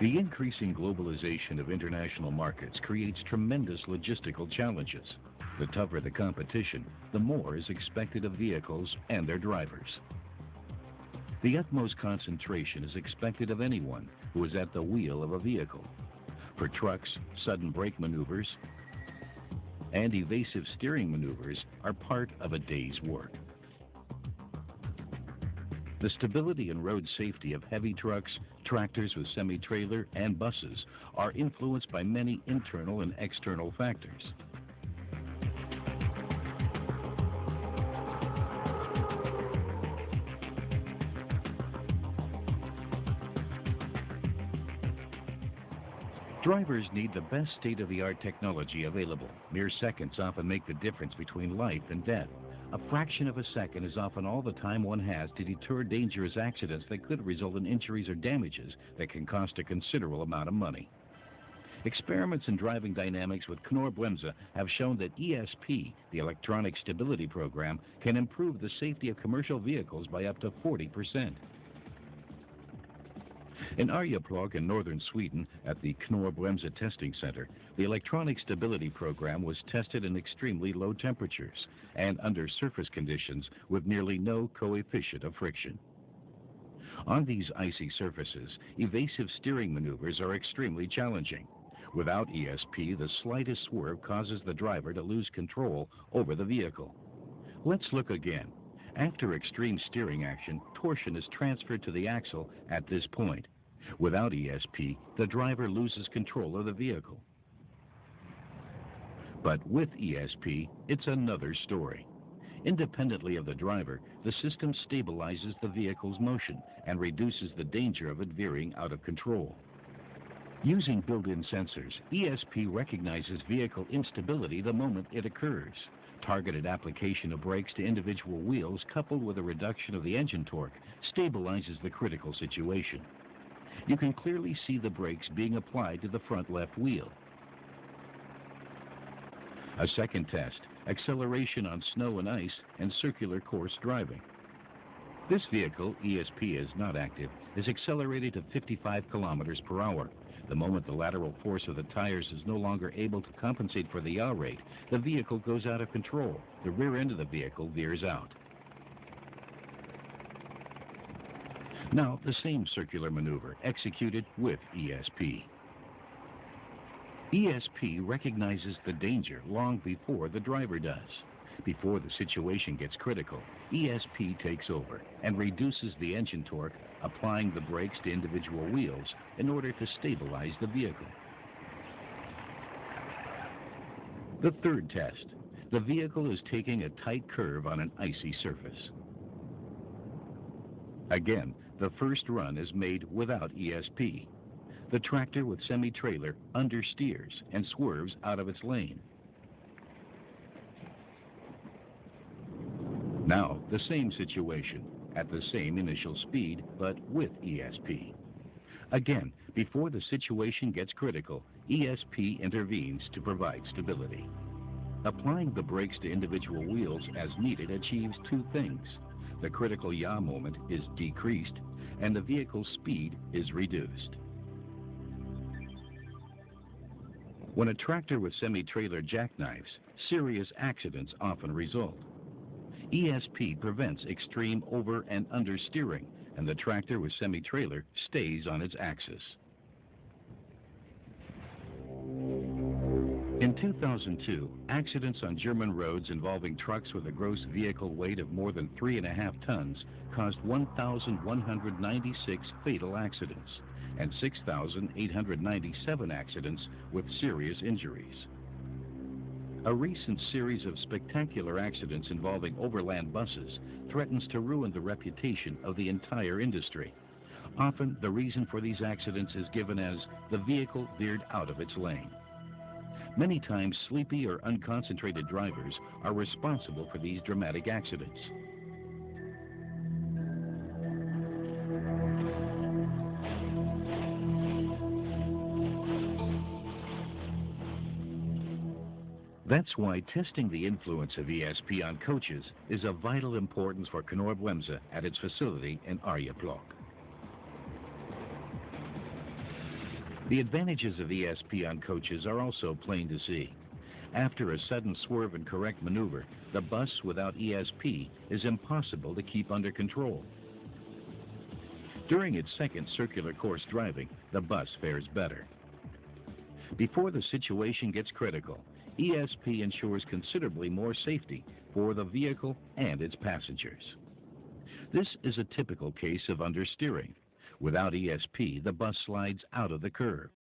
The increasing globalization of international markets creates tremendous logistical challenges. The tougher the competition, the more is expected of vehicles and their drivers. The utmost concentration is expected of anyone who is at the wheel of a vehicle. For trucks, sudden brake maneuvers and evasive steering maneuvers are part of a day's work. The stability and road safety of heavy trucks, tractors with semi-trailer, and buses are influenced by many internal and external factors. Drivers need the best state-of-the-art technology available. Mere seconds often make the difference between life and death. A fraction of a second is often all the time one has to deter dangerous accidents that could result in injuries or damages that can cost a considerable amount of money. Experiments in driving dynamics with Knorr-Bremse have shown that ESP, the Electronic Stability Program, can improve the safety of commercial vehicles by up to 40%. In Arjeplog in northern Sweden at the Knorr-Bremse Testing Center, the electronic stability program was tested in extremely low temperatures and under surface conditions with nearly no coefficient of friction. On these icy surfaces, evasive steering maneuvers are extremely challenging. Without ESP, the slightest swerve causes the driver to lose control over the vehicle. Let's look again. After extreme steering action, torsion is transferred to the axle at this point. Without ESP, the driver loses control of the vehicle. But with ESP, it's another story. Independently of the driver, the system stabilizes the vehicle's motion and reduces the danger of it veering out of control. Using built-in sensors, ESP recognizes vehicle instability the moment it occurs. Targeted application of brakes to individual wheels coupled with a reduction of the engine torque stabilizes the critical situation. You can clearly see the brakes being applied to the front left wheel. A second test, acceleration on snow and ice and circular course driving. This vehicle, ESP is not active, is accelerated to 55 kilometers per hour. The moment the lateral force of the tires is no longer able to compensate for the yaw rate, the vehicle goes out of control. The rear end of the vehicle veers out. Now, the same circular maneuver executed with ESP. ESP recognizes the danger long before the driver does. Before the situation gets critical, ESP takes over and reduces the engine torque, applying the brakes to individual wheels in order to stabilize the vehicle. The third test. The vehicle is taking a tight curve on an icy surface. Again, the first run is made without ESP. The tractor with semi-trailer understeers and swerves out of its lane. Now, the same situation, at the same initial speed, but with ESP. Again, before the situation gets critical, ESP intervenes to provide stability. Applying the brakes to individual wheels as needed achieves two things. The critical yaw moment is decreased, and the vehicle's speed is reduced. When a tractor with semi-trailer jackknives, serious accidents often result. ESP prevents extreme over and understeering, and the tractor with semi-trailer stays on its axis. In 2002, accidents on German roads involving trucks with a gross vehicle weight of more than 3.5 tons caused 1,196 fatal accidents and 6,897 accidents with serious injuries. A recent series of spectacular accidents involving overland buses threatens to ruin the reputation of the entire industry. Often, the reason for these accidents is given as the vehicle veered out of its lane. Many times, sleepy or unconcentrated drivers are responsible for these dramatic accidents. That's why testing the influence of ESP on coaches is of vital importance for Knorr-Bremse at its facility in Arjeplog. The advantages of ESP on coaches are also plain to see. After a sudden swerve and correct maneuver, the bus without ESP is impossible to keep under control. During its second circular course driving, the bus fares better. Before the situation gets critical, ESP ensures considerably more safety for the vehicle and its passengers. This is a typical case of understeering. Without ESP, the bus slides out of the curve.